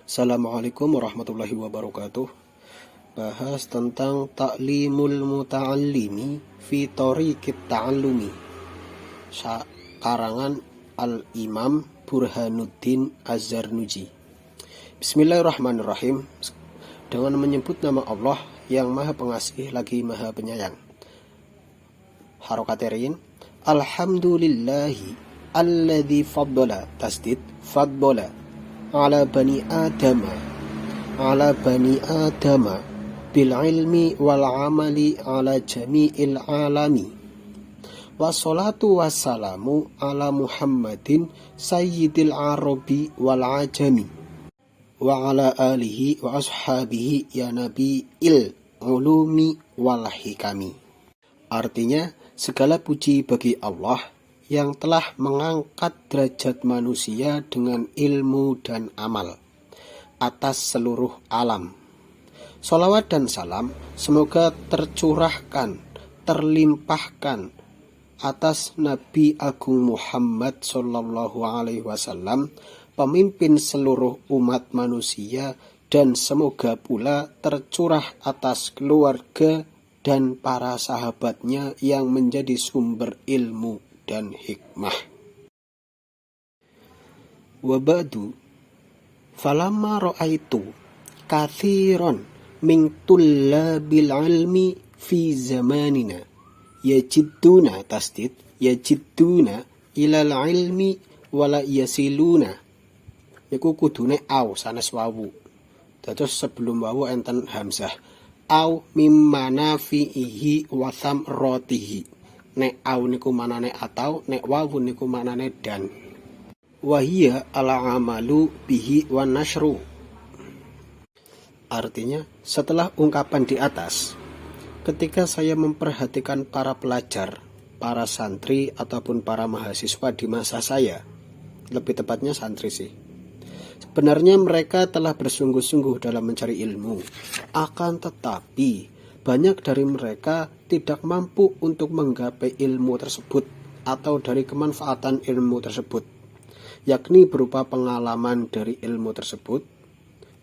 Assalamualaikum warahmatullahi wabarakatuh. Bahas tentang ta'limul muta'allimi fi thoriqit ta'allumi. Karangan Al-Imam Burhanuddin Az-Zarnuji. Bismillahirrahmanirrahim. Dengan menyebut nama Allah yang Maha Pengasih lagi Maha Penyayang. Harokatirin. Alhamdulillahi alladzi faddala tasdid faddala ala bani adama bil ilmi wal amali ala jami'il alami. Wassalatu wassalamu ala Muhammadin sayyidil arabi wal ajami wa ala alihi wa ashabihi ya nabi'il ulumi wal hikami. Artinya, segala puji bagi Allah yang telah mengangkat derajat manusia dengan ilmu dan amal atas seluruh alam. Sholawat dan salam semoga tercurahkan, terlimpahkan atas Nabi Agung Muhammad Sallallahu Alaihi Wasallam, pemimpin seluruh umat manusia, dan semoga pula tercurah atas keluarga dan para sahabatnya yang menjadi sumber ilmu dan hikmah. Wa ba'du, falamma ra'aitu kathiran min tullabil ilmi fi zamanina yajidduna tasdid yajidduna ilal ilmi wala yasiluna. Iku kudune au sanes wawu. Dados sebelum wawu enten hamzah. Au mimmana fi'ihi wa thamrotihi. Nek au niku manane atau, nek wawu niku manane dan. Wahia ala amalu bihi wa nashru. Artinya, setelah ungkapan di atas, ketika saya memperhatikan para pelajar, para santri ataupun para mahasiswa di masa saya, lebih tepatnya santri sih, sebenarnya mereka telah bersungguh-sungguh dalam mencari ilmu. Akan tetapi banyak dari mereka tidak mampu untuk menggapai ilmu tersebut atau dari kemanfaatan ilmu tersebut, yakni berupa pengalaman dari ilmu tersebut,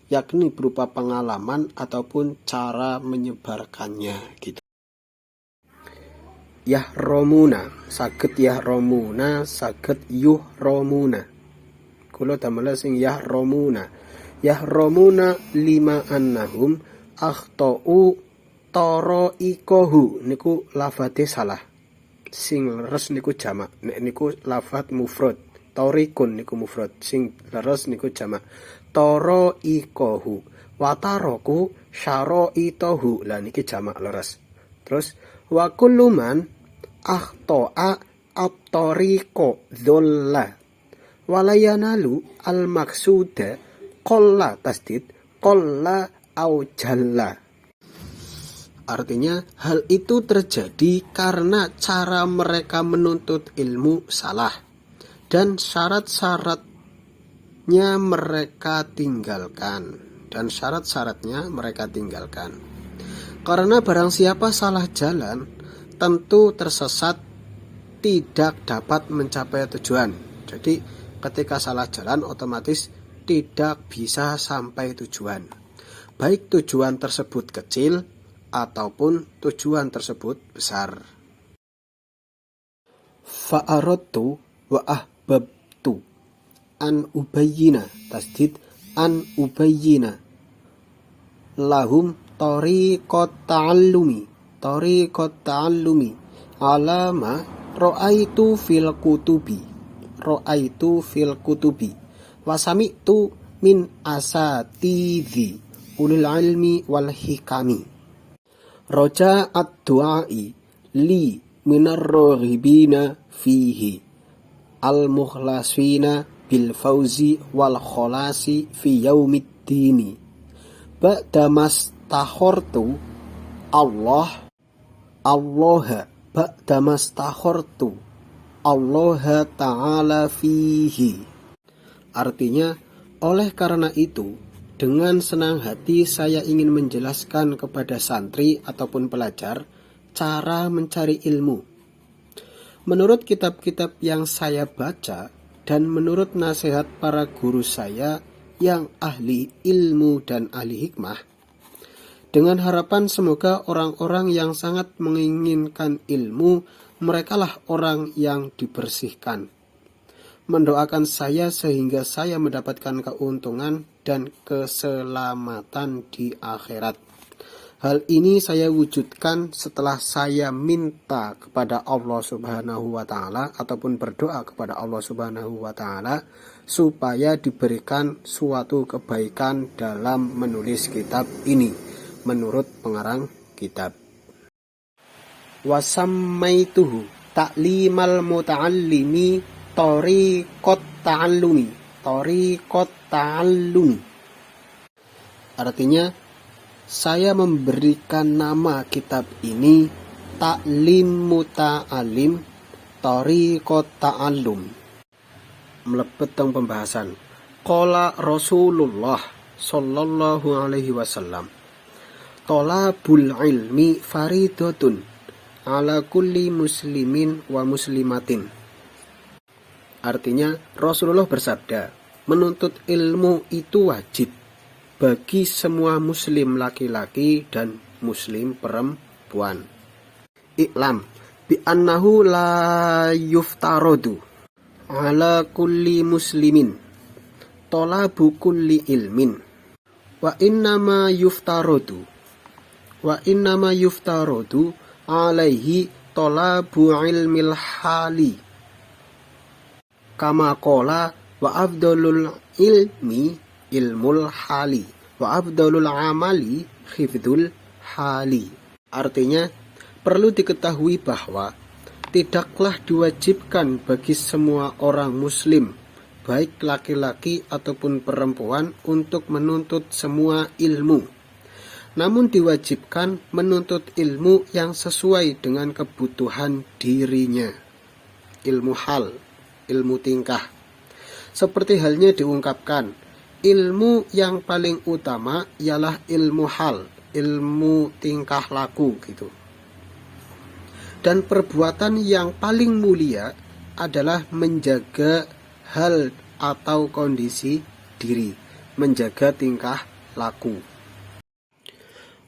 yakni berupa pengalaman ataupun cara menyebarkannya gitu. Yahromuna, saged yahromuna, saged yuhromuna. Kula damel sing yahromuna. Yahromuna lima annahum akhtau toro ikohu niku lafate salah, sing leres niku jamak, nek niku lafat mufrad, torikun niku mufrad, sing leres niku jamak, toro ikohu wataroku syaro itohu, lah niki jamak leres. Terus wa kulluman akhto'a at-tariqo dholla walayanalu al-maksuda qolla tasdid qolla au jalla. Artinya, hal itu terjadi karena cara mereka menuntut ilmu salah dan syarat-syaratnya mereka tinggalkan. Karena barang siapa salah jalan, tentu tersesat, tidak dapat mencapai tujuan. Jadi, ketika salah jalan otomatis tidak bisa sampai tujuan. Baik tujuan tersebut kecil ataupun tujuan tersebut besar. Fa'aradtu wa ahbabtu an ubayyina tasdid an ubayyina lahum tariqat ta'allumi alama ra'aitu fil kutubi wasami'tu min asatidhi ulil ilmi wal hikami. Roja ad-du'ai li minarrohibina fihi al-mukhlasina bil fauzi wal kholasi fi yaumiddini ba'damas tahortu Allah ta'ala fihi. Artinya, oleh karena itu, dengan senang hati saya ingin menjelaskan kepada santri ataupun pelajar cara mencari ilmu. Menurut kitab-kitab yang saya baca dan menurut nasihat para guru saya yang ahli ilmu dan ahli hikmah, dengan harapan semoga orang-orang yang sangat menginginkan ilmu, merekalah orang yang dibersihkan. Mendoakan saya sehingga saya mendapatkan keuntungan dan keselamatan di akhirat. Hal ini saya wujudkan setelah saya minta kepada Allah Subhanahu wa Ta'ala ataupun berdoa kepada Allah Subhanahu wa Ta'ala supaya diberikan suatu kebaikan dalam menulis kitab ini menurut pengarang kitab. Wasammaituhu ta'limal muta'allimi tariqat ta'allumi. Artinya, saya memberikan nama kitab ini Ta'lim Muta'alim Tariqat Ta'allum. Mlebet teng pembahasan. Qala Rasulullah sallallahu alaihi wasallam, Thalabul ilmi faridatun ala kulli muslimin wa muslimatin. Artinya, Rasulullah bersabda, menuntut ilmu itu wajib bagi semua muslim laki-laki dan muslim perempuan. Iklam bi annahu la yuftarodu ala kulli muslimin talabu kulli ilmin wa innama yuftarodu alaihi talabu ilmil hali kama qala wa afdalul ilmi ilmul hali wa afdalul amali hifdzul hali. Artinya, perlu diketahui bahwa tidaklah diwajibkan bagi semua orang muslim, baik laki-laki ataupun perempuan, untuk menuntut semua ilmu. Namun diwajibkan menuntut ilmu yang sesuai dengan kebutuhan dirinya. Ilmu hal, ilmu tingkah. Seperti halnya diungkapkan, ilmu yang paling utama ialah ilmu hal, ilmu tingkah laku gitu. Dan perbuatan yang paling mulia adalah menjaga hal atau kondisi diri, menjaga tingkah laku.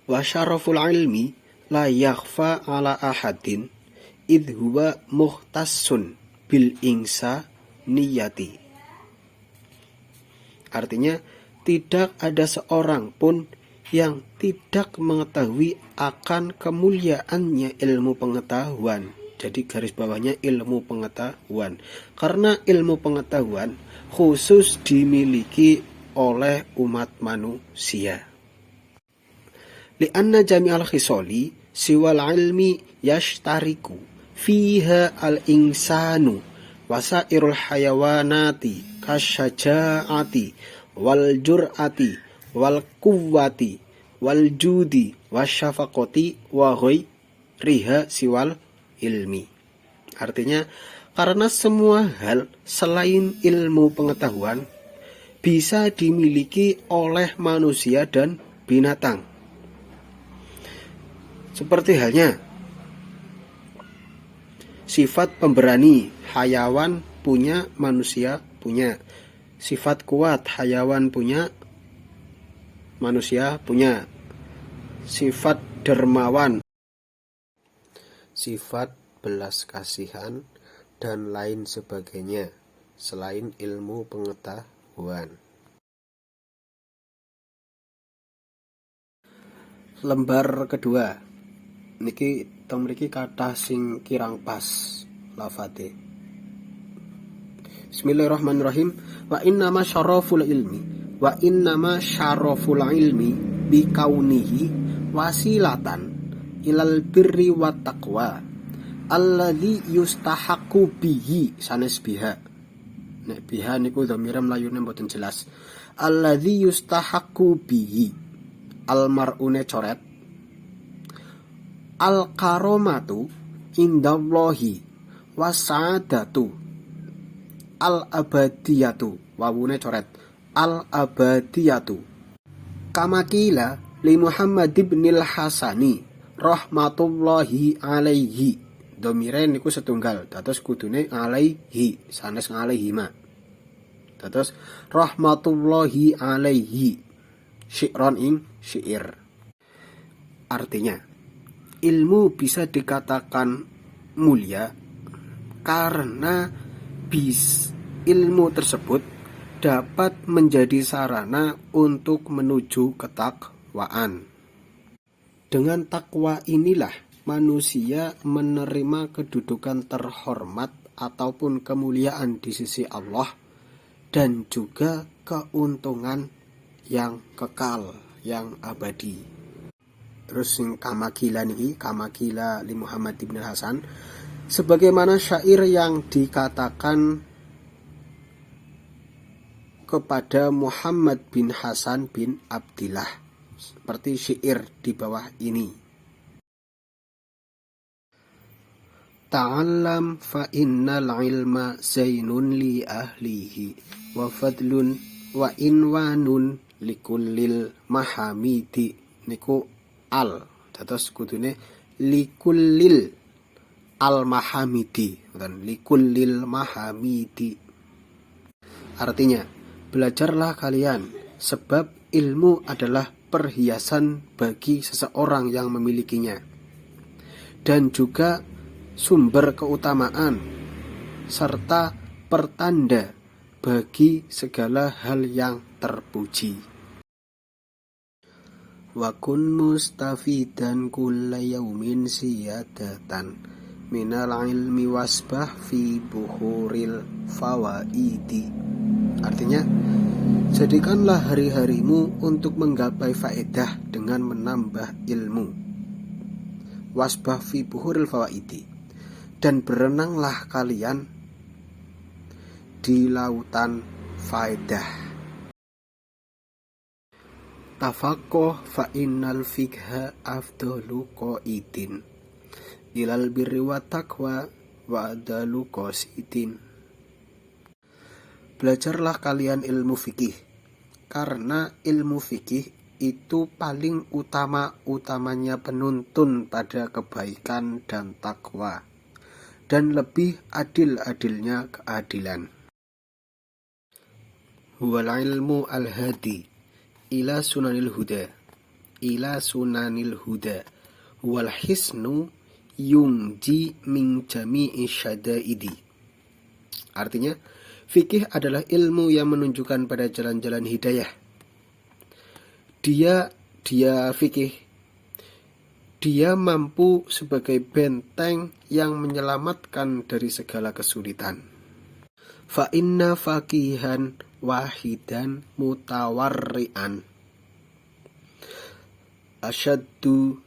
Wa syaraful ilmi la yakhfa ala ahadin idh huwa muhtassun bil insa niyati. Artinya, tidak ada seorang pun yang tidak mengetahui akan kemuliaannya ilmu pengetahuan. Jadi garis bawahnya ilmu pengetahuan. Karena ilmu pengetahuan khusus dimiliki oleh umat manusia. Lianna jami'al khisali siwal ilmi yashtariku fiha al-insanu wasairul hayawanati kasyaja'ati wal jur'ati wal quwwati wal judi wasyafaqati wa ghairiha siwal ilmi. Artinya, karena semua hal selain ilmu pengetahuan bisa dimiliki oleh manusia dan binatang. Seperti halnya sifat pemberani, hayawan punya, manusia punya. Sifat kuat, hayawan punya, manusia punya. Sifat dermawan, sifat belas kasihan, dan lain sebagainya selain ilmu pengetahuan. Lembar kedua. Niki mriki kathah sing kirang pas lafate. Bismillahirrahmanirrahim. Wa innama syaraful ilmi bi kaunihi wasilatan ilal birri wat taqwa alladzi yustahaqqu bihi sanes biha. Nek biha niku dhamira mlayune mboten jelas. Alladzi yustahaqqu bihi almar'une coret. Al-karomatu indallahi wasa'adatu al-abadiyatu wawune coret al-abadiyatu kamakila li Muhammad ibnil Hasani rahmatullahi alaihi. Domire niku setunggal dados kudune alaihi sanes alaihi ma. Terus rahmatullahi alaihi, syi'ron ing syair. Artinya, ilmu bisa dikatakan mulia karena ilmu tersebut dapat menjadi sarana untuk menuju ketakwaan. Dengan takwa inilah manusia menerima kedudukan terhormat ataupun kemuliaan di sisi Allah dan juga keuntungan yang kekal, yang abadi. Terus sing kamakila niki, kamakila li Muhammad bin Hasan, sebagaimana syair yang dikatakan kepada Muhammad bin Hasan bin Abdillah, seperti syair di bawah ini. Ta'allam fa innal ilma zainun li ahlihi wa fadlun wa inwanun likullil mahamidi. Niku al, terus kudune likullil al mahamidi, dan likullil mahamidi. Artinya, belajarlah kalian, sebab ilmu adalah perhiasan bagi seseorang yang memilikinya, dan juga sumber keutamaan serta pertanda bagi segala hal yang terpuji. Wa kun mustafidan kulla yaumin siyadatan minal ilmi wasbah fi buhuril fawaidi. Artinya, jadikanlah hari-harimu untuk menggapai faedah dengan menambah ilmu. Wasbah fi buhuril fawaidi, dan berenanglah kalian di lautan faedah. Tafaqoh fa innal fikha afdalu qaidin ilal birri wa taqwa wa adalu qasidin. Belajarlah kalian ilmu fikih, karena ilmu fikih itu paling utamanya penuntun pada kebaikan dan takwa, dan lebih adil-adilnya keadilan. Huwal ilmu al-hadi ila sunanil huda wal hisnu yungji min jami'i syadaidi. Artinya, fikih adalah ilmu yang menunjukkan pada jalan-jalan hidayah. Dia fikih, dia mampu sebagai benteng yang menyelamatkan dari segala kesulitan. Fa inna faqihan wahidan mutawarri'an asyaddu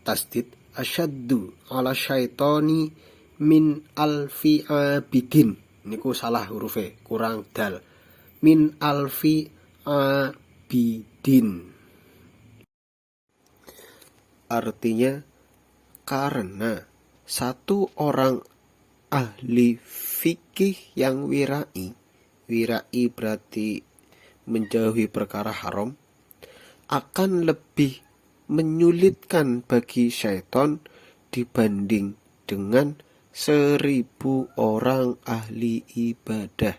tasdid asyaddu ala syaitani min alfi abidin. Niku salah hurufe, kurang dal. Min alfi abidin. Artinya, karena satu orang ahli fikih yang wirai berarti menjauhi perkara haram, akan lebih menyulitkan bagi syaitan dibanding dengan 1000 orang ahli ibadah.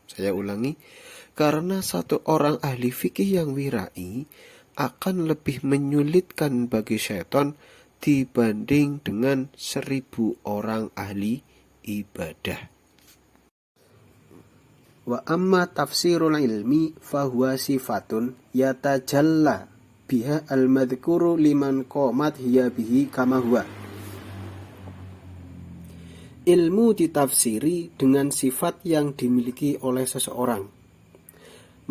Saya ulangi, karena satu orang ahli fikih yang wirai akan lebih menyulitkan bagi syaitan dibanding dengan 1000 orang ahli ibadah. Wa amma tafsirul ilmi fahuwa sifatun yatajalla biha al-madhkuru liman qamat hiya bihi kama huwa. Ilmu ditafsiri dengan sifat yang dimiliki oleh seseorang,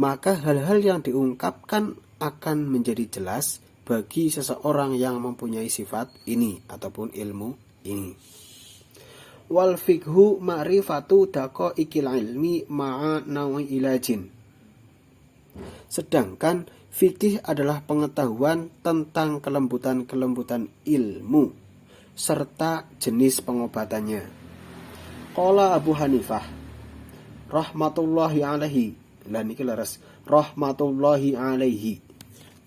maka hal-hal yang diungkapkan akan menjadi jelas bagi seseorang yang mempunyai sifat ini ataupun ilmu ini. Wal fikhu ma'rifatu daqaiqil ilmi ma'a nawi ilajin. Sedangkan fikih adalah pengetahuan tentang kelembutan-kelembutan ilmu serta jenis pengobatannya. Qala Abu Hanifah rahmatullahi alaihi, lan iki leres rahmatullahi alaihi,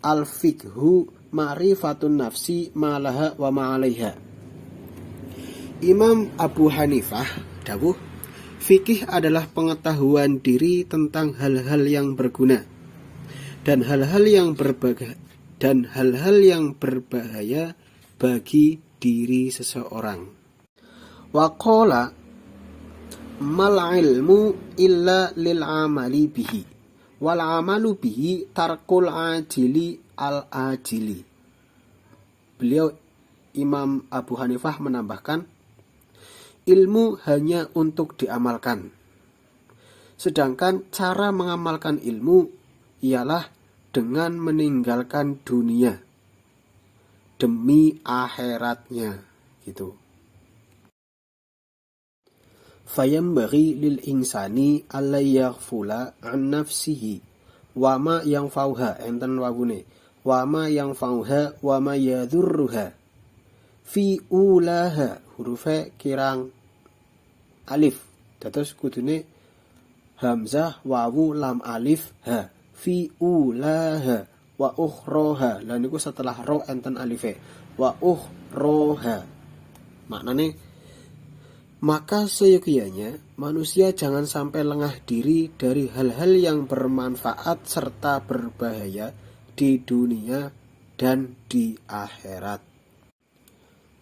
al fikhu ma'rifatun nafsi malaha wa ma'alaiha. Imam Abu Hanifah dawuh, Fikih adalah pengetahuan diri tentang hal-hal yang berguna dan hal-hal yang berbahaya bagi diri seseorang. Waqala mal ilmu illa lil amali bihi wal amalu bihi tarkul ajili al ajili. Beliau Imam Abu Hanifah menambahkan, ilmu hanya untuk diamalkan. Sedangkan cara mengamalkan ilmu ialah dengan meninggalkan dunia demi akhiratnya, gitu. Fayambaghi lil insani alla yaghfula an nafsihi wa ma yanfa'uha, enten wawune, wa ma yanfa'uha wa ma yadhurruha fi ulaha, hurufe kirang alif, dados kudune hamzah wawu lam alif ha, fi ulaha wa ukhroha, lan niku setelah ro enten alife, wa ukhroha, maknane maka seyogianya manusia jangan sampai lengah diri dari hal-hal yang bermanfaat serta berbahaya di dunia dan di akhirat.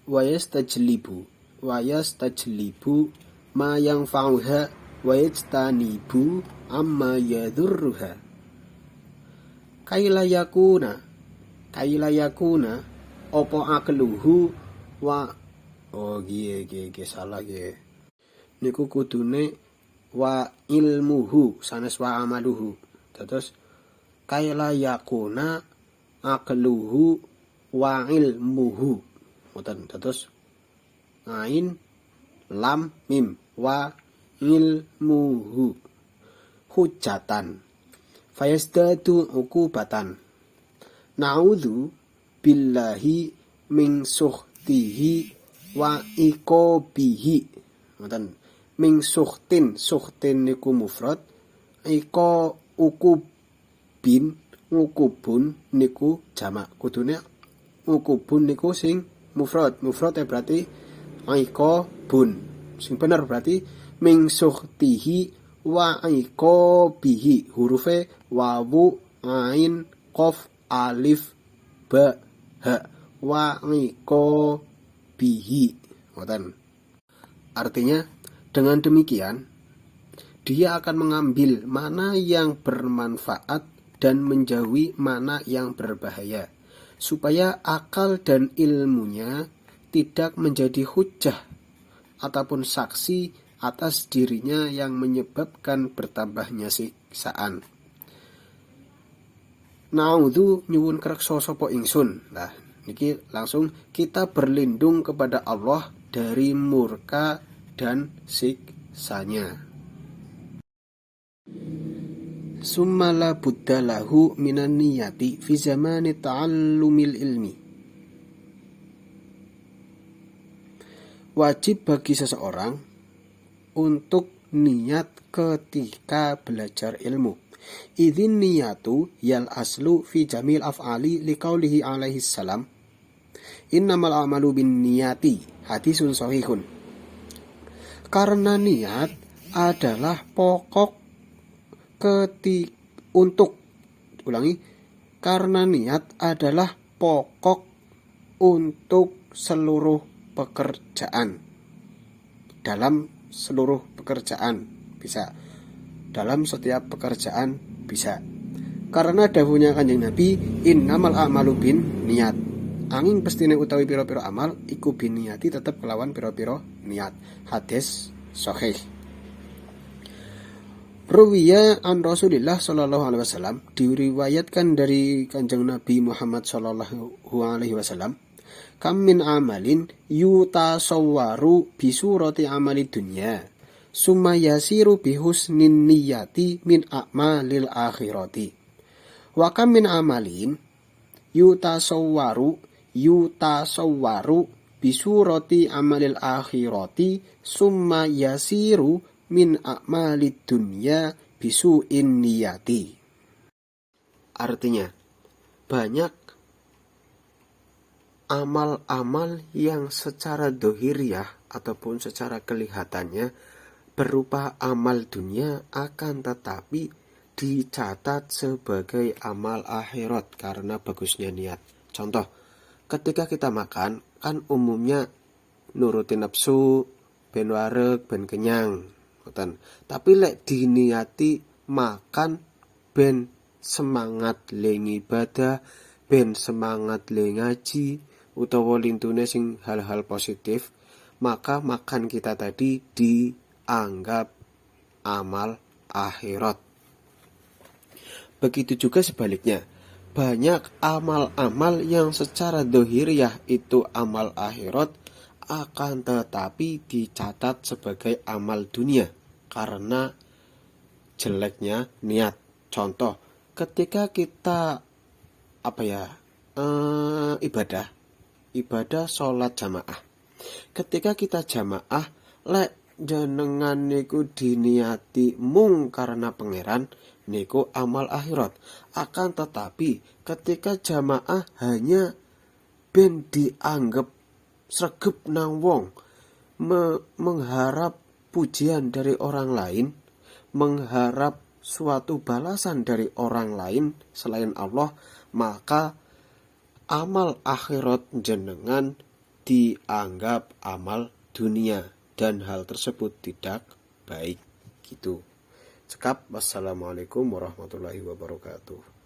Wa yastajlibu ma yanfa'uha wa yajtanibu amma yadhurruha. Kaila yakuna opo akluhu wa salah niku kudune wa ilmuhu sanes wa amaluhu, terus kaila yakuna akluhu wa ilmuhu, ngoten, terus ain lam mim wa ilmuhu hujatan fayasdadu uqubatan na'udzu billahi min sukhtihi wa iqabihi, ngoten, min sukhtin niku mufrad, ukubun niku jamak, kudune ukubun niku sing mufrad berarti iqabun, sing bener berarti min sukhtihi wa iqabihi, hurufe wawu ain qaf alif ba ha, wa iqabihi, ngoten. Artinya dengan demikian dia akan mengambil mana yang bermanfaat dan menjauhi mana yang berbahaya, supaya akal dan ilmunya tidak menjadi hujjah ataupun saksi atas dirinya yang menyebabkan bertambahnya siksaan. Na'udzu nyuwun kreksa sapa ingsun. Nah, niki langsung kita berlindung kepada Allah dari murka dan siksanya. Summa la budda lahu minan niyati fi zamani ta'allumil ilmi. Wajib bagi seseorang untuk niat ketika belajar ilmu. Idzin niyatu yal aslu fi jamil af'ali liqaulihi alaihi salam innamal a'malu bin niyati, hadisun sahihun. Karena niat adalah pokok karena niat adalah pokok untuk seluruh pekerjaan. Dalam seluruh pekerjaan bisa, dalam setiap pekerjaan bisa. Karena dawuhnya Kanjeng Nabi, innamal a'malu bin niat, angin pestine utawi pira-pira amal iku bin niyati tetep kelawan pira-pira niat. Hadis sahih. Ruwiya an Rasulillah sallallahu alaihi wasallam, diriwayatkan dari Kanjeng Nabi Muhammad sallallahu alaihi wasallam, kam min amalin yutasawwaru bi surati amali dunya summa yasiru bi husnin niyati min a'malil akhirati wa kam min amalin yutasawwaru bi surati amalil akhirati summa yasiru min a'malid dunya bisu'in niyati. Artinya, banyak amal-amal yang secara dohiriyah ataupun secara kelihatannya berupa amal dunia, akan tetapi dicatat sebagai amal akhirat karena bagusnya niat. Contoh, ketika kita makan kan umumnya nurutin nafsu, ben wareg, ben kenyang, tapi lek diniati makan ben semangat le ibadah, ben semangat le ngaji, utawa lintune sing hal-hal positif, maka makan kita tadi dianggap amal akhirat. Begitu juga sebaliknya, banyak amal-amal yang secara dohiriyah itu amal akhirat, akan tetapi dicatat sebagai amal dunia karena jeleknya niat. Contoh, ketika kita ibadah sholat jamaah, ketika kita jamaah lek jenengan niku diniati mung karena pangeran, niku amal akhirat. Akan tetapi ketika jamaah hanya ben dianggap sregep nang wong, mengharap pujian dari orang lain, mengharap suatu balasan dari orang lain selain Allah, maka amal akhirat jenengan dianggap amal dunia, dan hal tersebut tidak baik gitu. Cekap. Wassalamualaikum warahmatullahi wabarakatuh.